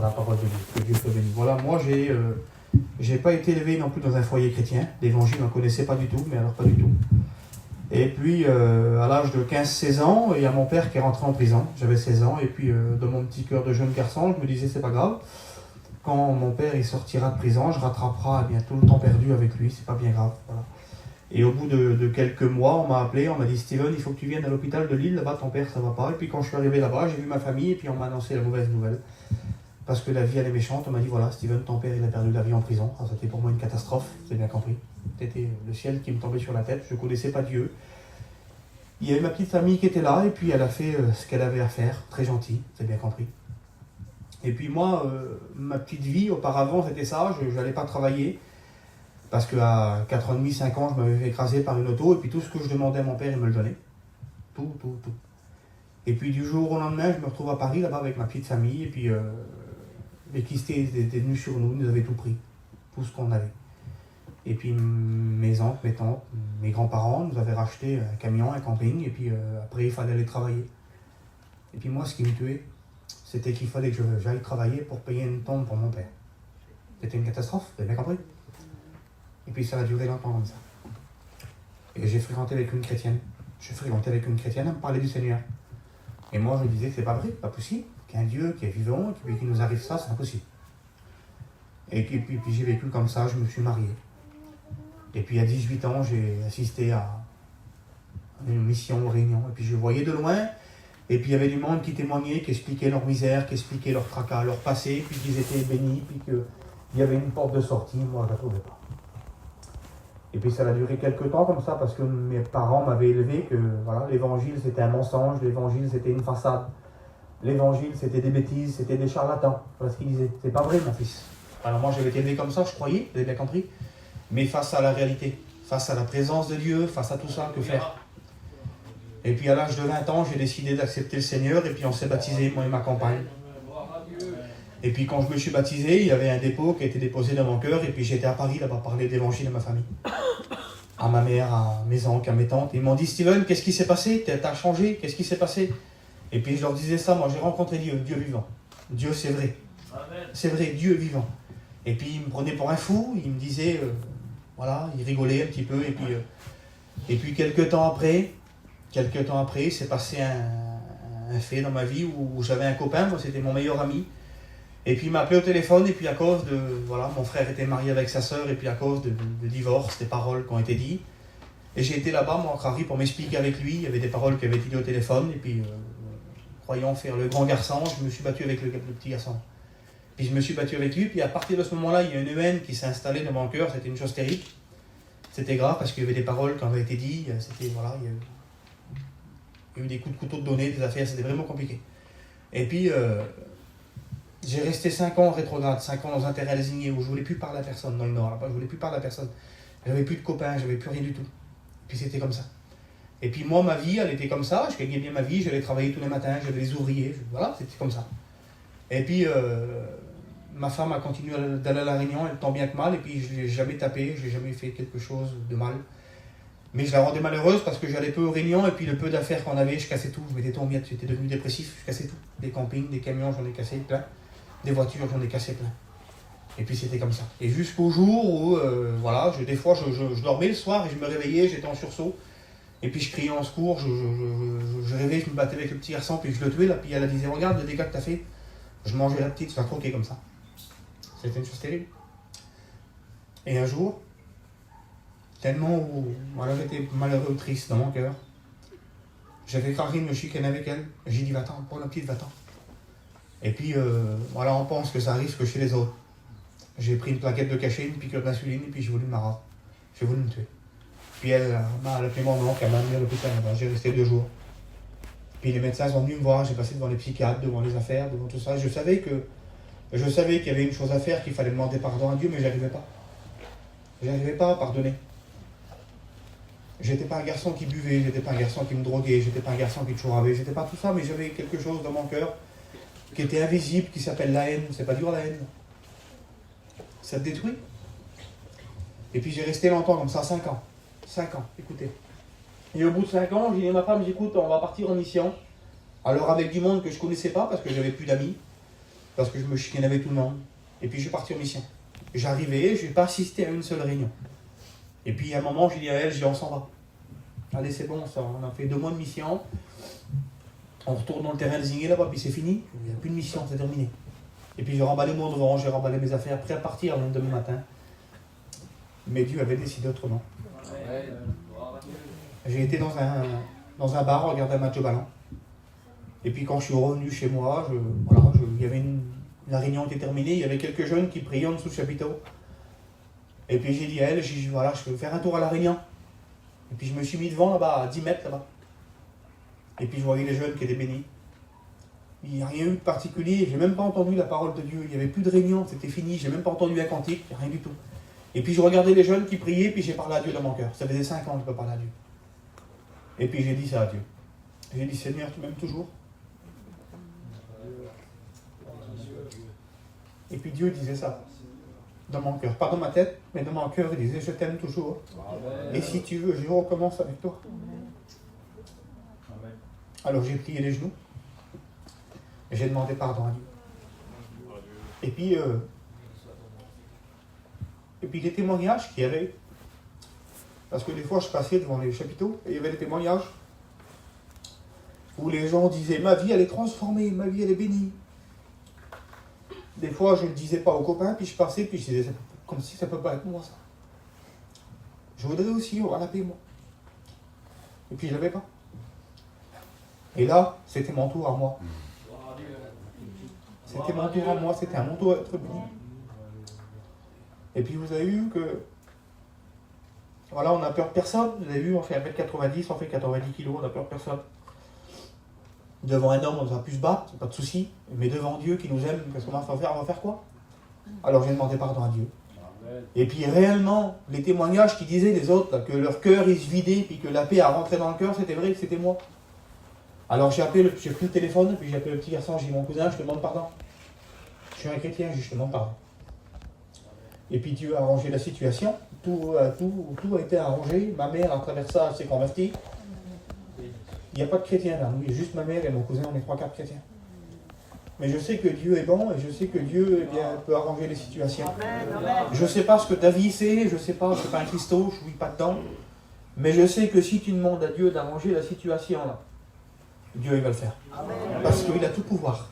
la parole de Dieu. Que Dieu soit béni. Voilà, moi j'ai pas été élevé non plus dans un foyer chrétien. L'évangile, je ne connaissais pas du tout, mais alors pas du tout. Et puis, à l'âge de 15-16 ans, il y a mon père qui est rentré en prison. J'avais 16 ans, et puis dans mon petit cœur de jeune garçon, je me disais, c'est pas grave. Quand mon père il sortira de prison, je rattraperai bien tout le temps perdu avec lui, c'est pas bien grave. Voilà. Et au bout de quelques mois, on m'a appelé, on m'a dit, Steven, il faut que tu viennes à l'hôpital de Lille, là-bas ton père ça va pas. Et puis quand je suis arrivé là-bas, j'ai vu ma famille, et puis on m'a annoncé la mauvaise nouvelle. Parce que la vie elle est méchante, on m'a dit, voilà, Steven, ton père il a perdu la vie en prison. Alors, c'était pour moi une catastrophe, j'ai bien compris. C'était le ciel qui me tombait sur la tête, je ne connaissais pas Dieu. Il y avait ma petite famille qui était là, et puis elle a fait ce qu'elle avait à faire, très gentille, j'ai bien compris. Et puis moi, ma petite vie, auparavant, c'était ça, je n'allais pas travailler, parce qu'à 4 ans et demi, 5 ans, je m'avais fait écraser par une auto, et puis tout ce que je demandais à mon père, il me le donnait. Tout. Et puis du jour au lendemain, je me retrouve à Paris, là-bas, avec ma petite famille, et puis l'électricité était venue sur nous, ils nous avaient tout pris, tout ce qu'on avait. Et puis mes oncles, mes tantes, mes grands-parents nous avaient racheté un camion, un camping, et puis après, il fallait aller travailler. Et puis moi, ce qui me tuait, c'était qu'il fallait que j'aille travailler pour payer une tombe pour mon père. C'était une catastrophe, vous avez bien compris? Et puis ça a duré longtemps comme ça. Et j'ai fréquenté avec une chrétienne. Elle me parlait du Seigneur. Et moi, je me disais que c'est pas vrai, pas possible, qu'un Dieu qui est vivant, qui nous arrive ça, c'est impossible. Et puis j'ai vécu comme ça, je me suis marié. Et puis à 18 ans, j'ai assisté à une mission aux Réunions. Et puis je voyais de loin. Et puis il y avait du monde qui témoignait, qui expliquait leur misère, qui expliquait leur tracas, leur passé, puis qu'ils étaient bénis, puis qu'il y avait une porte de sortie. Moi, je ne la trouvais pas. Et puis ça a duré quelques temps comme ça, parce que mes parents m'avaient élevé que voilà, l'évangile c'était un mensonge, l'évangile c'était une façade, l'évangile c'était des bêtises, c'était des charlatans. Voilà ce qu'ils disaient. C'est pas vrai, mon fils. Alors moi j'avais été élevé comme ça, je croyais, vous avez bien compris. Mais face à la réalité, face à la présence de Dieu, face à tout ça, que faire? Et puis à l'âge de 20 ans, j'ai décidé d'accepter le Seigneur, et puis on s'est baptisé, moi et ma compagne. Et puis quand je me suis baptisé, il y avait un dépôt qui a été déposé dans mon cœur, et puis j'étais à Paris là-bas parler d'évangile à ma famille. À ma mère, à mes oncles, à mes tantes. Ils m'ont dit, Steven, qu'est-ce qui s'est passé? T'as changé? Qu'est-ce qui s'est passé? Et puis je leur disais ça, moi j'ai rencontré Dieu, Dieu vivant. Dieu c'est vrai. C'est vrai, Dieu est vivant. Et puis ils me prenaient pour un fou, ils me disaient, voilà, ils rigolaient un petit peu, et puis quelques temps après, c'est passé un fait dans ma vie où j'avais un copain, moi c'était mon meilleur ami, et puis il m'a appelé au téléphone, et puis à cause de, voilà, mon frère était marié avec sa sœur, et puis à cause de divorce, des paroles qui ont été dites, et j'ai été là-bas, moi, en Crary, pour m'expliquer avec lui, il y avait des paroles qui avaient été dites au téléphone, et puis, croyant faire le grand garçon, je me suis battu avec le petit garçon. Puis je me suis battu avec lui, puis à partir de ce moment-là, il y a une haine qui s'est installée dans mon cœur, c'était une chose terrible. C'était grave parce qu'il y avait des paroles qui avaient été dites, c'était, voilà, il y a eu des coups de couteau donnés, des affaires, c'était vraiment compliqué. Et puis, j'ai resté 5 ans en rétrograde, 5 ans dans un terrain désigné où je ne voulais plus parler à personne dans le Nord, là-bas, je ne voulais plus parler à personne. J'avais plus de copains, j'avais plus rien du tout. Puis c'était comme ça. Et puis moi, ma vie, elle était comme ça, je gagnais bien ma vie, j'allais travailler tous les matins, j'avais des ouvriers, voilà, c'était comme ça. Et puis, ma femme a continué d'aller à la Réunion, elle tant bien que mal, et puis je ne l'ai jamais tapé, je n'ai jamais fait quelque chose de mal. Mais je la rendais malheureuse parce que j'allais peu aux Réunions, et puis le peu d'affaires qu'on avait, je cassais tout, je m'étais tombé, j'étais devenu dépressif, je cassais tout. Des campings, des camions, j'en ai cassé plein, des voitures, j'en ai cassé plein. Et puis c'était comme ça. Et jusqu'au jour où, voilà, des fois je dormais le soir et je me réveillais, j'étais en sursaut, et puis je criais en secours, je rêvais, je me battais avec le petit garçon, puis je le tuais, là, puis elle disait, regarde le dégât que t'as fait. Je mangeais la petite, je la croquais comme ça. C'était une chose terrible. Et un jour, tellement où voilà, j'étais malheureux, triste dans mon cœur, j'avais Karine me chicaner avec elle. J'ai dit, va-t'en, pour la petite, va-t'en. Et puis, voilà, on pense que ça arrive que chez les autres. J'ai pris une plaquette de cachet, une piqûre d'insuline, et puis j'ai voulu me rendre. J'ai voulu me tuer. Puis elle m'a appelé mon oncle, elle m'a mis à l'hôpital. J'ai resté 2 jours. Puis les médecins sont venus me voir, j'ai passé devant les psychiatres, devant les affaires, devant tout ça. Je savais qu'il y avait une chose à faire, qu'il fallait demander pardon à Dieu, mais j'arrivais pas. J'arrivais pas à pardonner. J'étais pas un garçon qui buvait, j'étais pas un garçon qui me droguait, j'étais pas un garçon qui chouravait, j'étais pas tout ça, mais j'avais quelque chose dans mon cœur qui était invisible, qui s'appelle la haine. C'est pas dur la haine. Ça te détruit. Et puis j'ai resté longtemps comme ça, 5 ans. 5 ans, écoutez. Et au bout de 5 ans, j'ai dit à ma femme, j'écoute, on va partir en mission. Alors avec du monde que je ne connaissais pas, parce que j'avais plus d'amis. parce que je me chicanais avec tout le monde. Et puis je suis parti en mission. J'arrivais, je n'ai pas assisté à une seule réunion. Et puis à un moment, j'ai dit à elle, on s'en va. Allez, c'est bon, ça, on a fait 2 mois de mission. On retourne dans le terrain désigné là-bas, puis c'est fini. Il n'y a plus de mission, c'est terminé. Et puis j'ai remballé mon devant, j'ai remballé mes affaires, prêt à partir le lendemain matin. Mais Dieu avait décidé autrement. J'ai été dans un bar, regarder un match de ballon. Et puis quand je suis revenu chez moi, la réunion était terminée, il y avait quelques jeunes qui priaient en dessous du chapiteau. Et puis j'ai dit à elle, voilà, je vais faire un tour à la réunion. Et puis je me suis mis devant là-bas, à 10 mètres là-bas. Et puis je voyais les jeunes qui étaient bénis. Il n'y a rien eu de particulier, j'ai même pas entendu la parole de Dieu. Il n'y avait plus de réunion, c'était fini, j'ai même pas entendu un cantique, rien du tout. Et puis je regardais les jeunes qui priaient, puis j'ai parlé à Dieu dans mon cœur. Ça faisait 5 ans que je peux parler à Dieu. Et puis j'ai dit ça à Dieu. J'ai dit, Seigneur, tu m'aimes toujours? Et puis Dieu disait ça, dans mon cœur. Pas dans ma tête, mais dans mon cœur, il disait, je t'aime toujours. Et si tu veux, je recommence avec toi. Alors j'ai plié les genoux. Et j'ai demandé pardon à Dieu. Et puis les témoignages qu'il y avait, parce que des fois je passais devant les chapiteaux et il y avait des témoignages où les gens disaient, ma vie elle est transformée, ma vie elle est bénie. Des fois je ne le disais pas aux copains, puis je passais, puis je disais, comme si ça ne peut pas être moi ça. Je voudrais aussi avoir la paix moi. Et puis je ne l'avais pas. Et là, c'était mon tour à moi. C'était mon tour à moi, c'était à mon tour d'être béni. Et puis vous avez vu que, voilà, on n'a peur de personne. Vous avez vu, on fait 1m90, on fait 90 kg, on n'a peur de personne. Devant un homme, on va plus se battre, pas de souci. Mais devant Dieu qui nous aime, qu'est-ce qu'on va faire? On va faire quoi? Alors j'ai demandé pardon à Dieu. Et puis réellement, les témoignages qui disaient les autres, là, que leur cœur il se vidait, puis que la paix a rentré dans le cœur, c'était vrai que c'était moi. Alors j'ai pris le téléphone, puis j'ai appelé le petit garçon, j'ai dit, mon cousin, je te demande pardon. Je suis un chrétien, je te demande pardon. Et puis Dieu a arrangé la situation, tout a été arrangé, ma mère à travers ça s'est convertie. Il n'y a pas de chrétien là, nous, il y a juste ma mère et mon cousin, on est 3-4 chrétiens. Mais je sais que Dieu est bon et je sais que Dieu peut arranger les situations. Je ne sais pas ce que ta vie c'est, je ne sais pas, je ne suis pas un Christo, je ne vis pas dedans. Mais je sais que si tu demandes à Dieu d'arranger la situation là, Dieu il va le faire. Parce qu'il a tout pouvoir.